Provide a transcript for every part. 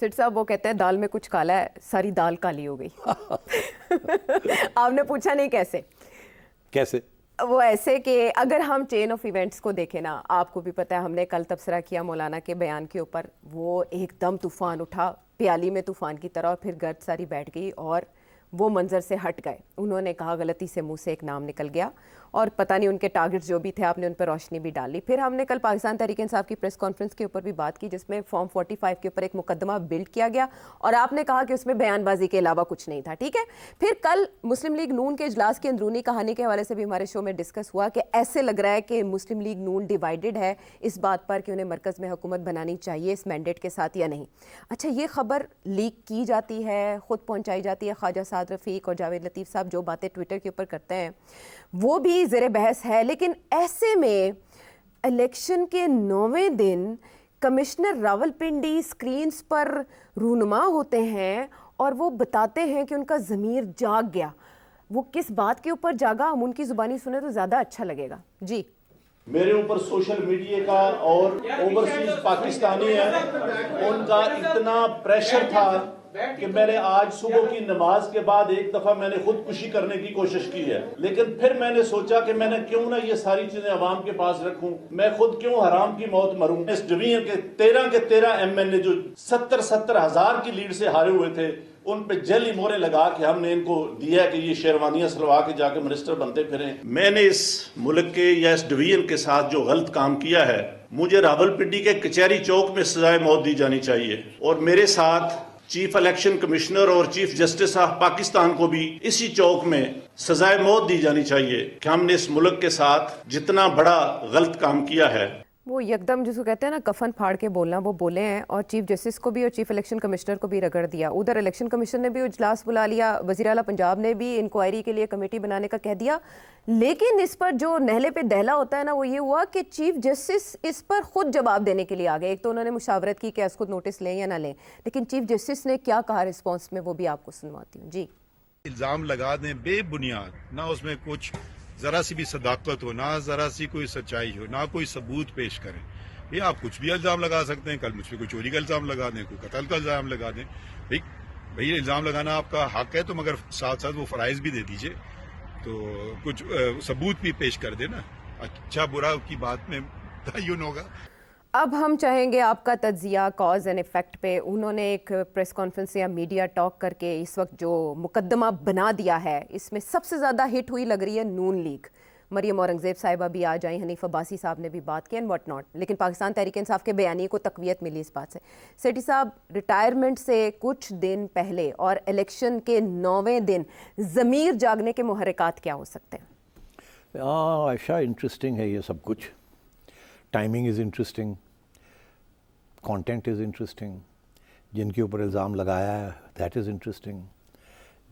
Seat साहब वो कहते हैं दाल में कुछ काला है, सारी दाल काली हो गई। आपने पूछा नहीं कैसे? कैसे? वो ऐसे कि अगर हम चेन ऑफ इवेंट्स को देखें ना, आपको भी पता है हमने कल तबसरा किया मौलाना के बयान के ऊपर, वो एकदम तूफान उठा प्याली में तूफान की तरह, और फिर गर्द सारी बैठ गई और वो मंजर से हट गए। उन्होंने कहा गलती से मुंह से एक नाम निकल गया और पता नहीं उनके टारगेट्स जो भी थे आपने उन पर रोशनी भी डाली। फिर हमने कल पाकिस्तान तहरीक इंसाफ की प्रेस कॉन्फ्रेंस के ऊपर भी बात की जिसमें फॉर्म 45 के ऊपर एक मुकदमा बिल्ड किया गया और आपने कहा कि उसमें बयानबाजी के अलावा कुछ नहीं था, ठीक है। फिर कल मुस्लिम लीग नून के इजलास की अंदरूनी कहानी के हवाले से भी हमारे शो में डिस्कस हुआ कि ऐसे लग रहा है कि मुस्लिम लीग नून डिवाइडेड है इस बात पर कि उन्हें मरकज़ में हुकूमत बनानी चाहिए इस मैंडेट के साथ या नहीं। अच्छा, ये खबर लीक की जाती है, खुद पहुंचाई जाती है, ख्वाजा साद रफ़ीक और जावेद लतीफ़ साहब जो बातें ट्विटर के ऊपर करते हैं वो भी ज़ेरे बहस है। लेकिन ऐसे में इलेक्शन के 9वें दिन कमिश्नर रावलपिंडी स्क्रीन्स पर रूनुमा होते हैं और वो बताते हैं कि उनका ज़मीर जाग गया। वो किस बात के ऊपर जागा, हम उनकी ज़ुबानी सुने तो ज़्यादा अच्छा लगेगा। जी, मेरे ऊपर सोशल मीडिया का और ओवरसीज पाकिस्तानी है उनका इतना प्रेशर था कि मैंने आज सुबह की नमाज के बाद एक दफा मैंने खुदकुशी करने की कोशिश की है, लेकिन फिर मैंने सोचा कि मैंने क्यों ना ये सारी चीजें अवाम के पास रखूं, मैं खुद क्यों हराम की मौत मरूं। इस डिवीजन के 13 एमएलए जो 70 हजार की लीड से हारे हुए थे उन पे जेली मोहरे लगा के हमने इनको दिया कि ये शेरवानियां सलवा के जाके मिनिस्टर बनते फिरें। मैंने इस मुल्क के या इस डिवीजन के साथ जो गलत काम किया है, मुझे रावलपिंडी के कचहरी चौक में सजाए मौत दी जानी चाहिए और मेरे साथ चीफ इलेक्शन कमिश्नर और चीफ जस्टिस ऑफ पाकिस्तान को भी इसी चौक में सजाए मौत दी जानी चाहिए कि हमने इस मुल्क के साथ जितना बड़ा गलत काम किया है। वो यकदम जिसको कहते हैं ना कफन फाड़ के बोलना, वो बोले हैं और चीफ जस्टिस को भी और चीफ इलेक्शन कमिश्नर को भी रगड़ दिया। उधर इलेक्शन कमीशन ने भी इजलास बुला लिया, वज़ीर आला पंजाब ने भी इंक्वायरी के लिए कमेटी बनाने का कह दिया। लेकिन इस पर जो नहले पे दहला होता है ना, वो ये हुआ कि चीफ जस्टिस इस पर खुद जवाब देने के लिए आ गए। एक तो उन्होंने मुशावरत की कि इसको नोटिस लें या ना लें, लेकिन चीफ जस्टिस ने क्या कहा रिस्पॉन्स में वो भी आपको सुनवाती हूँ। जी, इल्जाम लगा दें बेबुनियाद, ना उसमें कुछ जरा सी भी सदाकत हो, ना जरा सी कोई सच्चाई हो, ना कोई सबूत पेश करें। ये आप कुछ भी इल्जाम लगा सकते हैं, कल मुझ पर कोई चोरी का इल्जाम लगा दें, कोई कत्ल का इल्जाम लगा दें। भाई इल्जाम लगाना आपका हक है, तो मगर साथ साथ वो फराइज भी दे दीजिए, तो कुछ सबूत भी पेश कर देना। अच्छा बुरा की बात में तयन होगा। अब हम चाहेंगे आपका तज्जिया कॉज एंड इफेक्ट पे। उन्होंने एक प्रेस कॉन्फ्रेंस या मीडिया टॉक करके इस वक्त जो मुकद्दमा बना दिया है, इसमें सबसे ज़्यादा हिट हुई लग रही है नून लीग। मरियम औरंगजेब साहिबा भी आ जाएं, हनीफ अब्बासी साहब ने भी बात की एंड व्हाट नॉट, लेकिन पाकिस्तान तहरीक इंसाफ के बयानी को तकवीयत मिली इस बात से। सेठी साहब, रिटायरमेंट से कुछ दिन पहले और इलेक्शन के 9वें दिन ज़मीर जागने के मुहर्रिकात क्या हो सकते हैं? आयशा, इंटरेस्टिंग है ये सब कुछ। Timing is interesting, content is interesting, जिनके ऊपर इल्ज़ाम लगाया है दैट इज़ इंटरेस्टिंग,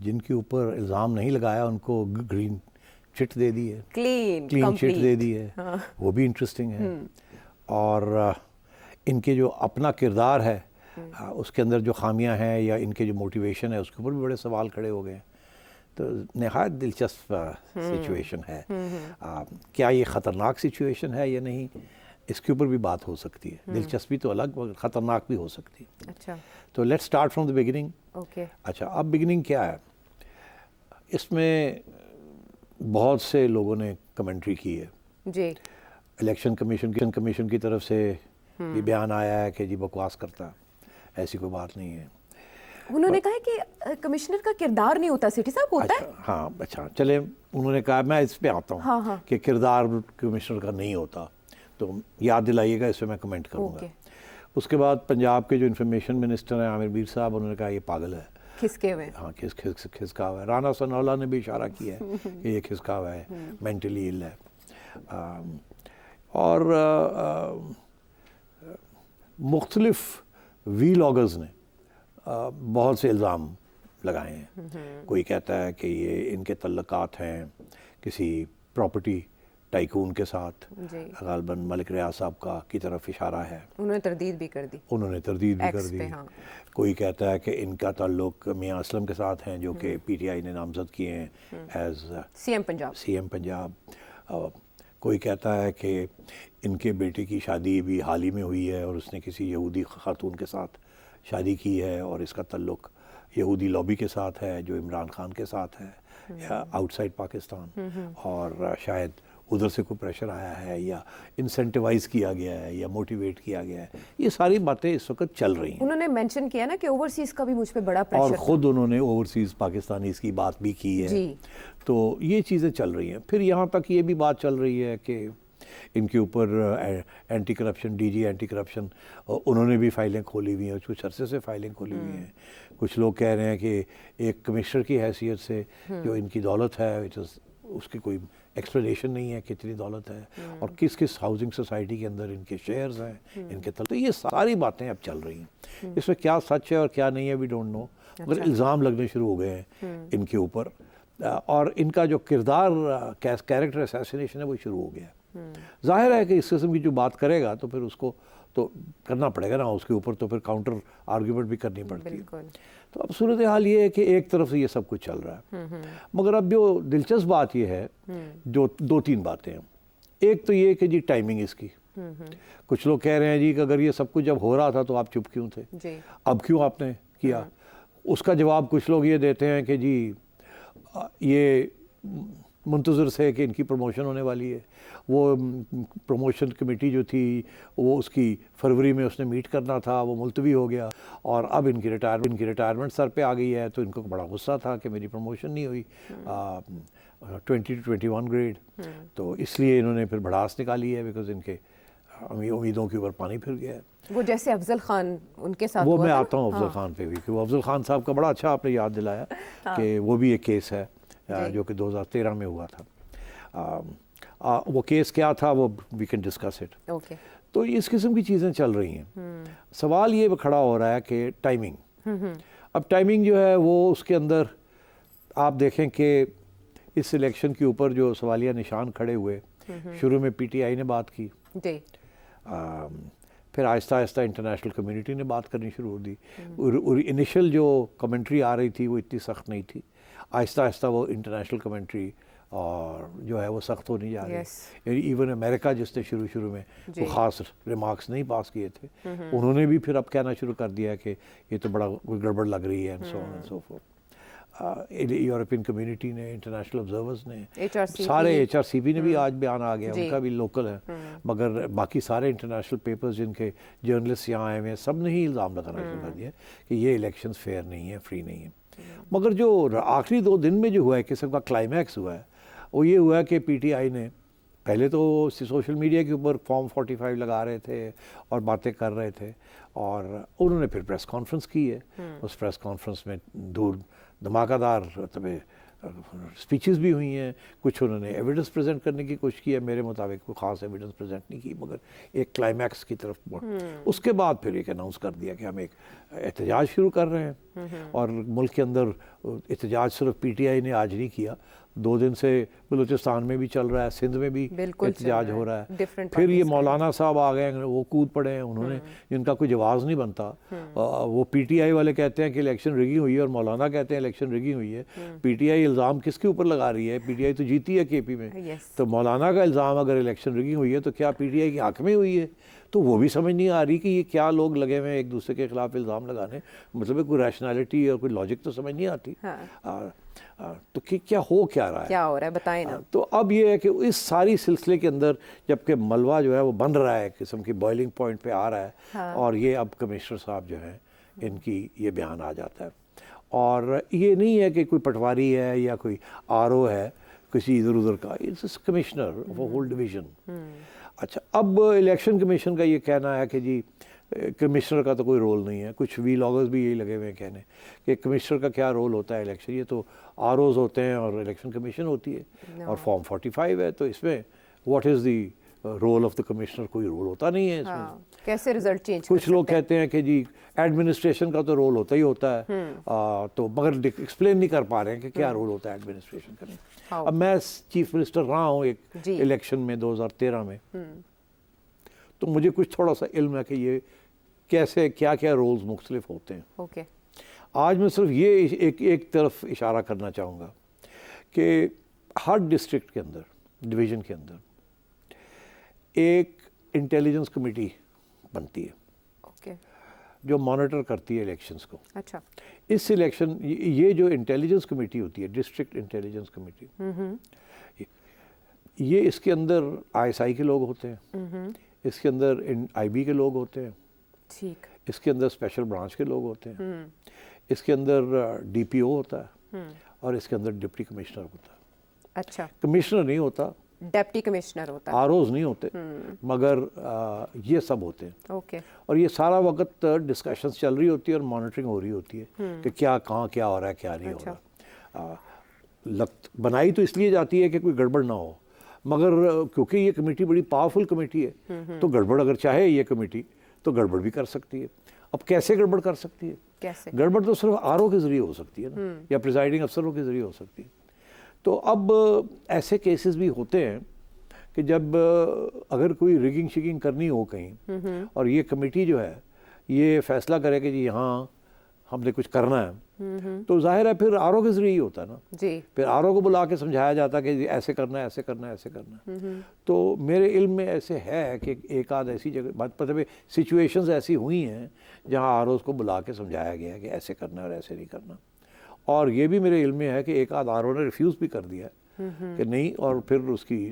जिनके ऊपर इल्ज़ाम नहीं लगाया उनको ग्रीन चिट दे दी है, क्लीन चिट दे दी है। हाँ। वो भी इंटरेस्टिंग है। और इनके जो अपना किरदार है उसके अंदर जो खामियां हैं या इनके जो मोटिवेशन है उसके ऊपर भी बड़े सवाल खड़े हो गए। तो नहायत दिलचस्प सिचुएशन है। क्या ये ख़तरनाक सिचुएशन है या नहीं, इसके ऊपर भी बात हो सकती है। दिलचस्पी तो अलग मगर ख़तरनाक भी हो सकती है। अच्छा, तो let's start from the beginning. Okay. अच्छा, अब बिगिनिंग क्या है? इसमें बहुत से लोगों ने कमेंट्री की है जी। इलेक्शन कमीशन की तरफ से भी बयान आया है कि जी बकवास करता है, ऐसी कोई बात नहीं है। उन्होंने कहा कि कमिश्नर का किरदार नहीं होता, सिटी साहब होता है। हाँ, अच्छा चले, उन्होंने कहा, मैं इस पे आता हूँ। हाँ। कि किरदार कमिश्नर का नहीं होता, तो याद दिलाइएगा, इस पर मैं कमेंट करूँगा। उसके बाद पंजाब के जो इन्फॉर्मेशन मिनिस्टर हैं आमिर मीर साहब, उन्होंने कहा ये पागल है, खिसके हुए। हाँ, खिसका हुआ है। राना सनाउल्लाह ने भी इशारा किया है कि ये खिसका हुआ है, मेंटली इल है। और मुख्तलिफ वीलॉगर्स ने बहुत से इल्ज़ाम लगाए हैं। कोई कहता है कि ये इनके तल्लुकात हैं किसी प्रॉपर्टी टाइकून के साथ, गालबन मलिक रियाज साहब का की तरफ इशारा है। उन्होंने तरदीद भी कर दी। हाँ। कोई कहता है कि इनका ताल्लुक मियाँ असलम के साथ हैं, जो कि पीटीआई ने नामजद किए हैं एज सीएम पंजाब। कोई कहता है कि इनके बेटे की शादी भी हाल ही में हुई है और उसने किसी यहूदी खातून के साथ शादी की है और इसका ताल्लुक यहूदी लॉबी के साथ है जो इमरान खान के साथ है या आउटसाइड पाकिस्तान, और शायद उधर से कोई प्रेशर आया है या इंसेंटिवाइज किया गया है या मोटिवेट किया गया है। ये सारी बातें इस वक्त चल रही हैं। उन्होंने मेंशन किया ना कि ओवरसीज का भी मुझ पे बड़ा और प्रेशर ख़ुद उन्होंने ओवरसीज़ पाकिस्तानीज़ की बात भी की है। जी। तो ये चीज़ें चल रही हैं। फिर यहाँ तक ये भी बात चल रही है कि इनके ऊपर anti corruption, DG anti corruption, उन्होंने भी फाइलें खोली हुई हैं, कुछ अरसे से फाइलें खोली हुई हैं। कुछ लोग कह रहे हैं कि एक कमिश्नर की हैसियत से जो इनकी दौलत है उसकी कोई एक्सप्लेनेशन नहीं है कितनी दौलत है और किस किस हाउसिंग सोसाइटी के अंदर इनके शेयर्स हैं, इनके तो ये सारी बातें अब चल रही हैं। इसमें क्या सच है और क्या नहीं है वी डोंट नो, मगर इल्ज़ाम लगने शुरू हो गए हैं इनके ऊपर, और इनका जो किरदार कैरेक्टर असैसिनेशन है वो शुरू हो गया है। जाहिर है कि इस किस्म की जो बात करेगा तो फिर उसको तो करना पड़ेगा ना, उसके ऊपर तो फिर काउंटर आर्ग्यूमेंट भी करनी पड़ती है। तो अब सूरत हाल ये है कि एक तरफ से ये सब कुछ चल रहा है, मगर अब जो दिलचस्प बात ये है, जो दो तीन बातें हैं। एक तो ये कि जी टाइमिंग इसकी, कुछ लोग कह रहे हैं जी कि अगर ये सब कुछ जब हो रहा था तो आप चुप क्यों थे जी। अब क्यों आपने किया। उसका जवाब कुछ लोग ये देते हैं कि जी ये मुंतज़र से कि इनकी प्रमोशन होने वाली है, वो प्रमोशन कमेटी जो थी वो उसकी फरवरी में उसने मीट करना था, वो मुलतवी हो गया और अब इनकी रिटायरमेंट सर पे आ गई है। तो इनको बड़ा गुस्सा था कि मेरी प्रमोशन नहीं हुई 20 to 21 ग्रेड, तो इसलिए इन्होंने फिर भड़ास निकाली है बिकॉज इनके उम्मीदों के ऊपर पानी फिर गया है। वो जैसे अफजल खान उनके साथ वो हुआ मैं था। आता हूँ अफजल खान पे भी, कि वो अफजल खान साहब का बड़ा अच्छा आपने याद दिलाया कि वो भी एक केस है जो कि 2013 में हुआ था। वो केस क्या था वो we can discuss it. Okay. तो इस किस्म की चीज़ें चल रही हैं। सवाल ये खड़ा हो रहा है कि टाइमिंग, अब टाइमिंग जो है वो उसके अंदर आप देखें कि इस इलेक्शन के ऊपर जो सवालिया निशान खड़े हुए, शुरू में पीटीआई ने बात की जी। फिर आहिस्ता आहिस्ता इंटरनेशनल कम्युनिटी ने बात करनी शुरू कर दी, और इनिशियल जो कमेंट्री आ रही थी वो इतनी सख्त नहीं थी, आहिस्ता आहिस्ता वो इंटरनेशनल कमेंट्री और जो है वो सख्त होनी जा रही है। इवन अमेरिका जिसने शुरू में वो ख़ास रिमार्क्स नहीं पास किए थे, उन्होंने भी फिर अब कहना शुरू कर दिया है कि ये तो बड़ा कोई गड़बड़ लग रही है and so on and so fourth. European community ने, इंटरनेशनल ऑब्जर्वर्स ने, सारे HRCP ने भी आज बयान आ गया, उनका भी लोकल है, मगर बाकी सारे इंटरनेशनल पेपर्स जिनके जर्नलिस्ट यहाँ आए हुए हैं सब ने ही इल्ज़ाम लगाना शुरू कर दिया कि ये इलेक्शंस फेयर नहीं है, फ्री नहीं है। मगर जो आखिरी 2 दिन में जो हुआ है, किस्म का क्लाइमैक्स हुआ है, वो ये हुआ कि PTI ने पहले तो सोशल मीडिया के ऊपर फॉर्म 45 लगा रहे थे और बातें कर रहे थे, और उन्होंने फिर प्रेस कॉन्फ्रेंस की है। उस प्रेस कॉन्फ्रेंस में धमाकेदार स्पीचेस भी हुई हैं, कुछ उन्होंने एविडेंस प्रेजेंट करने की कोशिश की है, मेरे मुताबिक कोई ख़ास एविडेंस प्रेजेंट नहीं की, मगर एक क्लाइमैक्स की तरफ बढ़। उसके बाद फिर एक अनाउंस कर दिया कि हम एक एहतजाज शुरू कर रहे हैं, और मुल्क के अंदर एहतजाज सिर्फ PTI ने आज नहीं किया, 2 दिन से बलूचिस्तान में भी चल रहा है, सिंध में भी एहतजाज हो रहा है। फिर ये मौलाना साहब आ गए, वो कूद पड़े हैं, उन्होंने जिनका कोई जवाब नहीं बनता, वो PTI वाले कहते हैं कि इलेक्शन रिगिंग हुई है और मौलाना कहते हैं इलेक्शन रिगिंग हुई है। PTI इल्ज़ाम किसके ऊपर लगा रही है? PTI तो जीती है KP में, तो मौलाना का इल्ज़ाम अगर इलेक्शन रिगिंग हुई है तो क्या PTI की हक में हुई है? तो वो भी समझ नहीं आ रही कि ये क्या लोग लगे हुए हैं एक दूसरे के खिलाफ इल्ज़ाम लगाने, मतलब कोई रैशनैलिटी और कोई लॉजिक तो समझ नहीं आती। तो क्या रहा है, क्या हो रहा है बताएं ना। तो अब ये है कि इस सारी सिलसिले के अंदर जबकि मलबा जो है वो बन रहा है, किस्म की बॉइलिंग पॉइंट पे आ रहा है, और ये अब कमिश्नर साहब जो हैं इनकी ये बयान आ जाता है, और ये नहीं है कि कोई पटवारी है या कोई RO है किसी इधर उधर का, it's commissioner of whole division. अच्छा, अब इलेक्शन कमीशन का ये कहना है कि जी कमिश्नर का तो कोई रोल नहीं है, कुछ व्लॉगर्स भी यही लगे हुए हैं कहने कि कमिश्नर का क्या रोल होता है इलेक्शन, ये तो ROs होते हैं और इलेक्शन कमीशन होती है और फॉर्म 45 है, तो इसमें what is the role of the commissioner? कोई रोल होता नहीं है इसमें। कैसे रिजल्ट चेंज? कुछ लोग कहते हैं कि जी एडमिनिस्ट्रेशन का तो रोल होता ही होता है, तो मगर एक्सप्लेन नहीं कर पा रहे हैं कि क्या रोल होता है एडमिनिस्ट्रेशन का। अब मैं चीफ मिनिस्टर रहा हूँ एक इलेक्शन में 2013 में, तो मुझे कुछ थोड़ा सा इल्म है कि ये कैसे क्या क्या रोल्स मुख्तलिफ होते हैं। ओके। आज मैं सिर्फ ये एक तरफ इशारा करना चाहूँगा कि हर डिस्ट्रिक्ट के अंदर, डिवीज़न के अंदर एक इंटेलिजेंस कमेटी बनती है। ओके। जो मॉनिटर करती है इलेक्शंस को। अच्छा। इस सिलेक्शन ये जो इंटेलिजेंस कमेटी होती है, डिस्ट्रिक्ट इंटेलिजेंस कमेटी, ये इसके अंदर आईएसआई के लोग होते हैं, इसके अंदर आईबी के लोग होते हैं, ठीक। इसके अंदर स्पेशल ब्रांच के लोग होते हैं, इसके अंदर डीपीओ होता है और इसके अंदर डिप्टी कमिश्नर होता है। अच्छा। कमिश्नर नहीं होता, डिप्टी कमिश्नर होता है। आरओज नहीं होते, मगर ये सब होते हैं। ओके। और ये सारा वक्त डिस्कशंस चल रही होती है और मॉनिटरिंग हो रही होती है कि क्या कहाँ क्या हो रहा है, क्या नहीं अच्छा। हो रहा। बनाई तो इसलिए जाती है कि कोई गड़बड़ ना हो, मगर क्योंकि ये कमेटी बड़ी पावरफुल कमेटी है तो गड़बड़ अगर चाहे ये कमेटी तो गड़बड़ भी कर सकती है। अब कैसे गड़बड़ कर सकती है? कैसे? गड़बड़ तो सिर्फ आरओ के ज़रिए हो सकती है ना, या प्रिजाइडिंग अफसरों के ज़रिए हो सकती है। तो अब ऐसे केसेस भी होते हैं कि जब अगर कोई रिगिंग शिगिंग करनी हो कहीं और ये कमेटी जो है ये फैसला करे कि जी यहाँ हमने कुछ करना है, तो जाहिर है फिर आरओ के जरिए ही होता है ना जी। फिर आरओ को बुला के समझाया जाता है कि जी ऐसे करना है, ऐसे करना है, ऐसे करना है। तो मेरे इल्म में ऐसे है कि एक आध ऐसी जगह मतलब सिचुएशंस ऐसी हुई हैं जहाँ आरओ को बुला के समझाया गया है कि ऐसे करना है और ऐसे नहीं करना। और ये भी मेरे इल्म में है कि एक आध आरओ ने रिफ्यूज़ भी कर दिया है कि नहीं, और फिर उसकी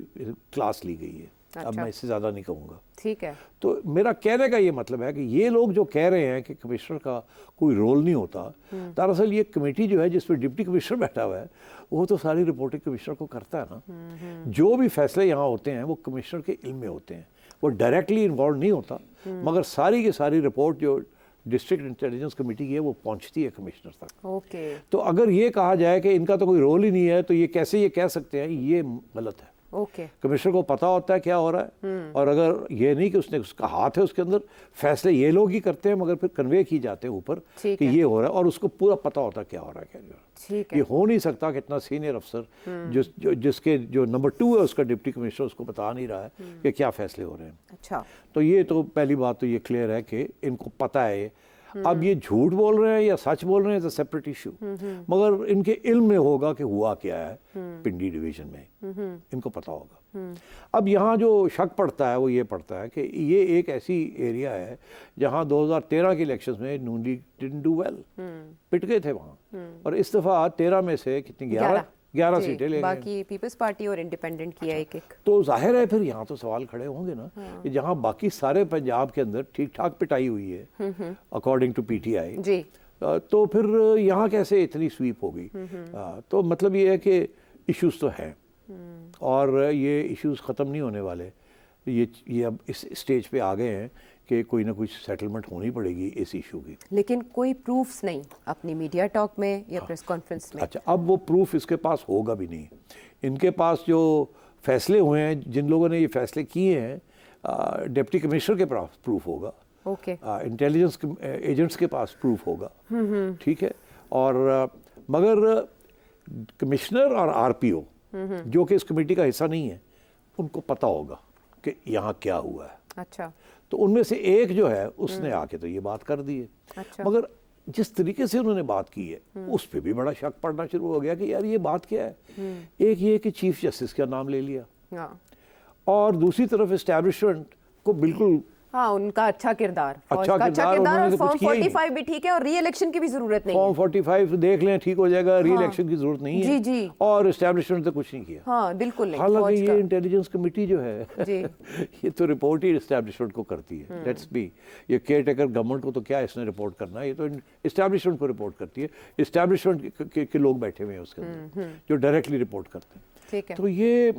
क्लास ली गई है। अच्छा। अब मैं इससे ज़्यादा नहीं कहूँगा। ठीक है। तो मेरा कहने का ये मतलब है कि ये लोग जो कह रहे हैं कि कमिश्नर का कोई रोल नहीं होता, दरअसल ये कमेटी जो है जिसमें डिप्टी कमिश्नर बैठा हुआ है वो तो सारी रिपोर्टिंग कमिश्नर को करता है ना। जो भी फैसले यहाँ होते हैं वो कमिश्नर के इल्म में होते हैं, वो डायरेक्टली इन्वॉल्व नहीं होता, मगर सारी की सारी रिपोर्ट जो डिस्ट्रिक्ट इंटेलिजेंस कमेटी की है वो पहुँचती है कमिश्नर तक। ओके। तो अगर ये कहा जाए कि इनका तो कोई रोल ही नहीं है तो ये कैसे ये कह सकते हैं, ये गलत है। ओके। कमिश्नर को पता होता है क्या हो रहा है, और अगर ये नहीं कि उसने उसका हाथ है उसके अंदर, फैसले ये लोग ही करते हैं मगर फिर कन्वे किए जाते हैं ऊपर ठीक कि है। ये हो रहा है और उसको पूरा पता होता है क्या हो रहा है, क्या नहीं हो रहा है। ठीक ये है। हो नहीं सकता कि इतना सीनियर अफसर जिसके जो नंबर 2 है उसका डिप्टी कमिश्नर उसको बता नहीं रहा है कि क्या फैसले हो रहे हैं। अच्छा। तो ये तो पहली बात तो ये क्लियर है कि इनको पता है। अब ये झूठ बोल रहे हैं या सच बोल रहे हैं, इट्स अ सेपरेट इशू, मगर इनके इल्म में होगा कि हुआ क्या है पिंडी डिवीजन में, इनको पता होगा। अब यहाँ जो शक पड़ता है वो ये पड़ता है कि ये एक ऐसी एरिया है जहाँ 2013 के इलेक्शंस में नून लीग डिडंट डू वेल, पिट गए थे वहाँ, और इस दफ़ा 13 में से कितनी 11 जी, सीटें ले गए। बाकी पीपल्स पार्टी और इंडिपेंडेंट किया एक एक। तो जाहिर है फिर यहाँ तो सवाल खड़े होंगे ना कि जहाँ बाकी सारे पंजाब के अंदर ठीक ठाक पिटाई हुई है अकॉर्डिंग टू पीटीआई, जी। तो फिर यहाँ कैसे इतनी स्वीप हो गई। तो मतलब ये है कि इश्यूज तो हैं और ये इश्यूज ख़त्म नहीं होने वाले। ये अब इस स्टेज पे आ गए हैं कि कोई ना कुछ सेटलमेंट होनी पड़ेगी इस इशू की। लेकिन कोई प्रूफ्स नहीं अपनी मीडिया टॉक में या प्रेस कॉन्फ्रेंस में। अच्छा, अब वो प्रूफ इसके पास होगा भी नहीं। इनके पास जो फैसले हुए हैं, जिन लोगों ने ये फैसले किए हैं, डिप्टी कमिश्नर के पास प्रूफ होगा, ओके। इंटेलिजेंस एजेंट्स के पास प्रूफ होगा, ठीक है। और मगर कमिश्नर और आरपीओ जो कि इस कमेटी का हिस्सा नहीं है, उनको पता होगा कि यहाँ क्या हुआ है। अच्छा। तो उनमें से एक जो है उसने आके तो ये बात कर दी है। अच्छा। मगर जिस तरीके से उन्होंने बात की है उस पर भी बड़ा शक पड़ना शुरू हो गया कि यार ये बात क्या है। एक ये कि चीफ जस्टिस का नाम ले लिया, हाँ। और दूसरी तरफ एस्टैब्लिशमेंट को बिल्कुल हाँ, उनका अच्छा किरदार, अच्छा किरदार, और उन्होंने फॉर्म कुछ किया ही नहीं। 45 भी ठीक है और री इलेक्शन की भी जरूरत नहीं फॉर्म है। 45 देख लें ठीक हो जाएगा, री इलेक्शन की जरूरत नहीं है। जी, जी। और एस्टैब्लिशमेंट तो कुछ नहीं किया। हाँ, बिल्कुल नहीं। हालांकि फौज ये का। इंटेलिजेंस कमेटी जो है जी। ये तो रिपोर्ट ही एस्टैब्लिशमेंट को करती है। लेट्स बी, ये केयर टेकर गवर्नमेंट को तो क्या इसने रिपोर्ट करना है, ये तो एस्टैब्लिशमेंट को रिपोर्ट करती है। एस्टैब्लिशमेंट के लोग बैठे हुए हैं उसके अंदर जो डायरेक्टली रिपोर्ट करते हैं। ठीक है। तो ये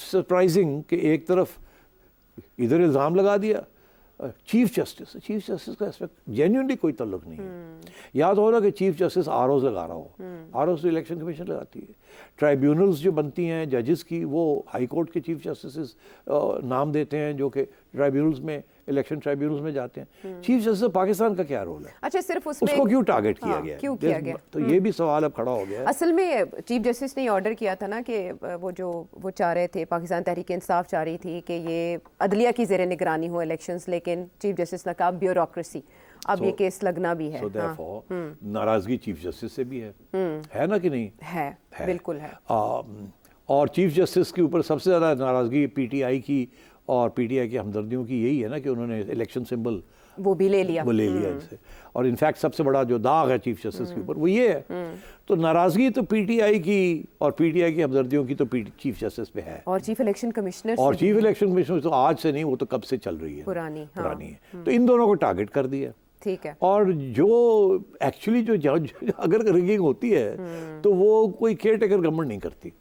सरप्राइजिंग कि एक तरफ इधर इल्ज़ाम लगा दिया चीफ जस्टिस का इसमें जेन्युइनली कोई ताल्लुक नहीं है। याद हो रहा कि चीफ जस्टिस आरओज लगा रहा हो, आरओज तो इलेक्शन कमीशन लगाती है। ट्राइब्यूनल्स जो बनती हैं जजेस की, वो हाई कोर्ट के चीफ जस्टिस नाम देते हैं जो कि ट्राइब्यूनल्स में, इलेक्शन ट्राइब्यूनल्स में जाते हैं। चीफ जस्टिस पाकिस्तान का क्या रोल है? अच्छा, सिर्फ उसमें उसको क्यों टारगेट किया हाँ, गया? क्यों किया गया? तो ये भी सवाल अब खड़ा हो गया है। असल में चीफ जस्टिस ने ऑर्डर किया था ना कि वो चाह रहे थे, पाकिस्तान तहरीक इंसाफ चाह रही थी कि ये अदलिया की ज़ेर निगरानी हो इलेक्शंस, लेकिन चीफ जस्टिस ने कहा ब्यूरोक्रेसी, अब ये केस लगना भी है। So therefore, नाराजगी चीफ जस्टिस से भी है ना कि नहीं? है, बिल्कुल है। और चीफ जस्टिस के ऊपर सबसे ज़्यादा नाराज़गी पीटीआई की और पीटीआई की हमदर्दियों की यही है ना कि उन्होंने इलेक्शन सिंबल वो भी ले लिया। वो ले लिया इनसे। और इनफैक्ट सबसे बड़ा जो दाग है चीफ जस्टिस के ऊपर वो ये है, तो नाराजगी तो पीटीआई की और पीटीआई की हमदर्दियों की तो चीफ जस्टिस पे है, और चीफ इलेक्शन कमिश्नर और चीफ इलेक्शन कमिश्नर तो आज से नहीं, वो तो कब से चल रही है, पुरानी है। तो इन दोनों को टारगेट कर दिया। ठीक है। और जो एक्चुअली जो जज अगर रिगिंग होती है तो वो कोई केयर टेकर गवर्नमेंट नहीं करती,